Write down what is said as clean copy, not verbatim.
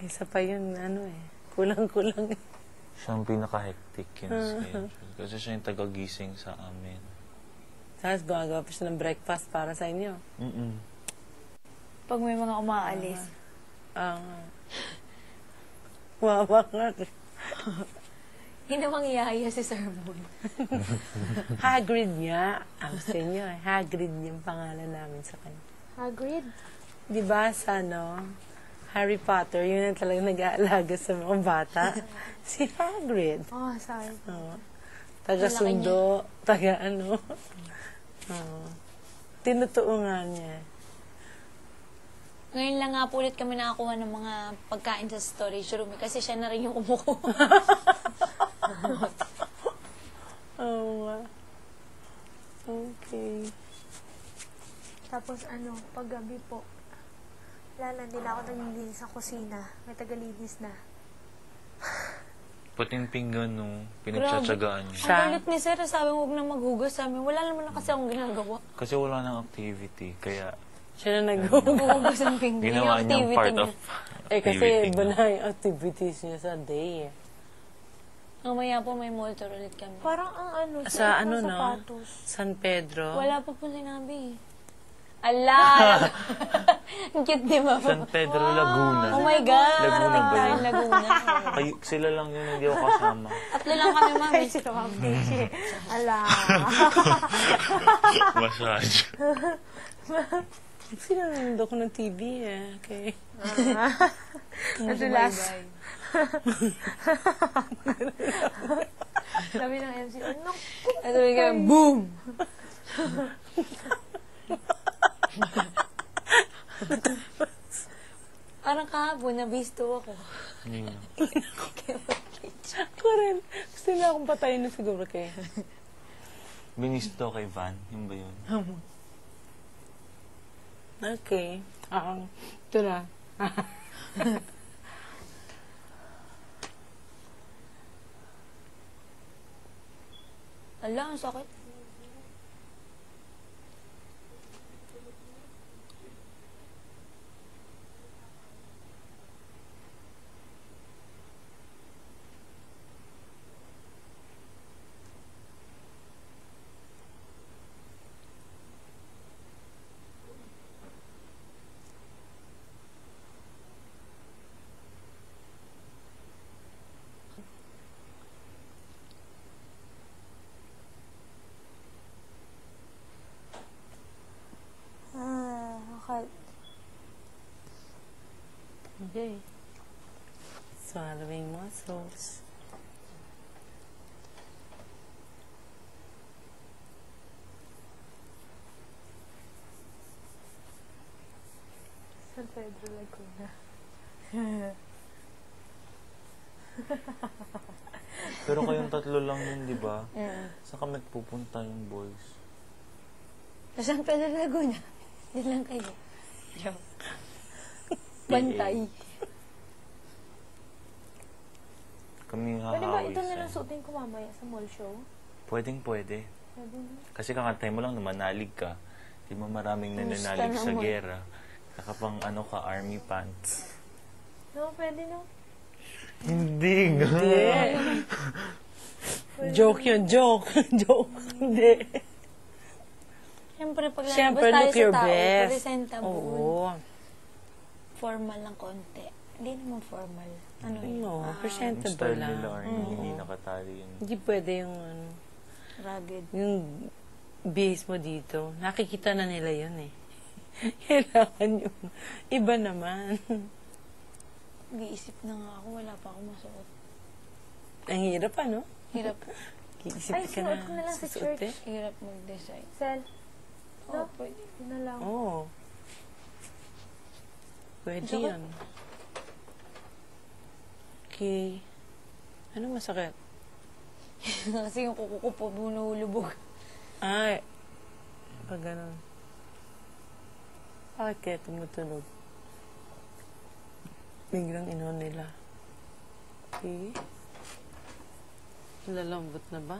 Isa pa yun, ano eh. Kulang-kulang. Siya ang pinaka-hectic yung schedule. Kasi siya yung taga-gising sa amin. Tapos gumagawa pa siya ng breakfast para sa inyo. Pag may mga umaalis. Wawa nga. Hindi namang iyaya si Sir Moon. Hagrid nga. Ang sa inyo eh. Hagrid yung pangalan namin sa kanya. Hagrid? Di ba sa Harry Potter, yun ang talagang nag-aalaga sa mga bata. Si Hagrid. Oh, sorry. Taga-sundo, taga-ano. Tinutuo nga niya. Ngayon lang nga po ulit kami nakakuha ng mga pagkain sa storage room kasi siya na rin yung kumukuha. Oo nga. Okay. Tapos paggabi po, wala din ako naglilinis sa kusina. May tagalinis na. Puting pinggan nung pinagtsatsagaan niya. Ang galit ni Sir, sabi mo huwag na maghugas. Sabi wala naman na kasi akong ginagawa. Kasi wala nang activity, kaya Siya na naghugas. Hugas ang pinggan. ginawa niyang part of Kasi activity iba niya. na yung activities niya sa day. Mamaya po may motor ulit kami. Parang ang Sa ang no? sapatos. San Pedro. Wala pa po sinabi. Ala! Ang cute, di ba? San Pedro, Laguna. Oh my God! Laguna ba yun? Laguna. Sila lang yun, hindi ako kasama. Tatlo lang kami, mami. Sino ang beshi? Ala. Massage. Sinanood ako ng TV eh. Okay. Nadulas. Sabi ng MC, ano? At sabi ka, boom! Parang kahapon, nabisto ako. Ako rin. Gusto na akong patayin na siguro kaya. Binisto kay Van, yun ba yun? Okay. Ito na. Ala, ang sakit. Okay. Swallowing muscles. San Pedro, Laguna. Pero kayong tatlo lang yun, di ba? Saan kami pupunta yung boys? Sa San Pedro Laguna. Hindi lang kayo. Joke. Bantay. Kami Pwede ba hahawi ito na lang sa... suotin ko mamaya sa mall show? Pwede. Pwede na. Kasi kakantay mo lang na manalig ka. Di ba maraming nananalig sa gera? Nakapang army pants. No, pwede no. Hindi nga. Joke yun. Joke. Joke. Hindi. Siyempre, pag Siyempre, lalabas tayo look sa your tao, best. presentable. Oo. Formal ng konti. Hindi naman formal. Ano yun? No, Yung presentable style lang. nila, Arnie, hindi nakatali yun. Hindi pwede yung Rugged. yung base mo dito. Nakikita na nila yun eh. Kailangan yung iba naman. Nag-iisip na nga ako, wala pa ako masuot. Ang hirap ano? Hirap. Iisip Ay, ka sinuot ko na lang sa susuot church. eh. Hirap mag-decide. Sel, Oo, pwede. yun na lang. Oo. Pwede Sakit. yan. Okay. Ano masakit? Kasi yung kuko ko po nahulubog. Ay. Pag ganun. Bakit kaya tumutunog? Biglang inon nila. Okay. Lalambot na ba?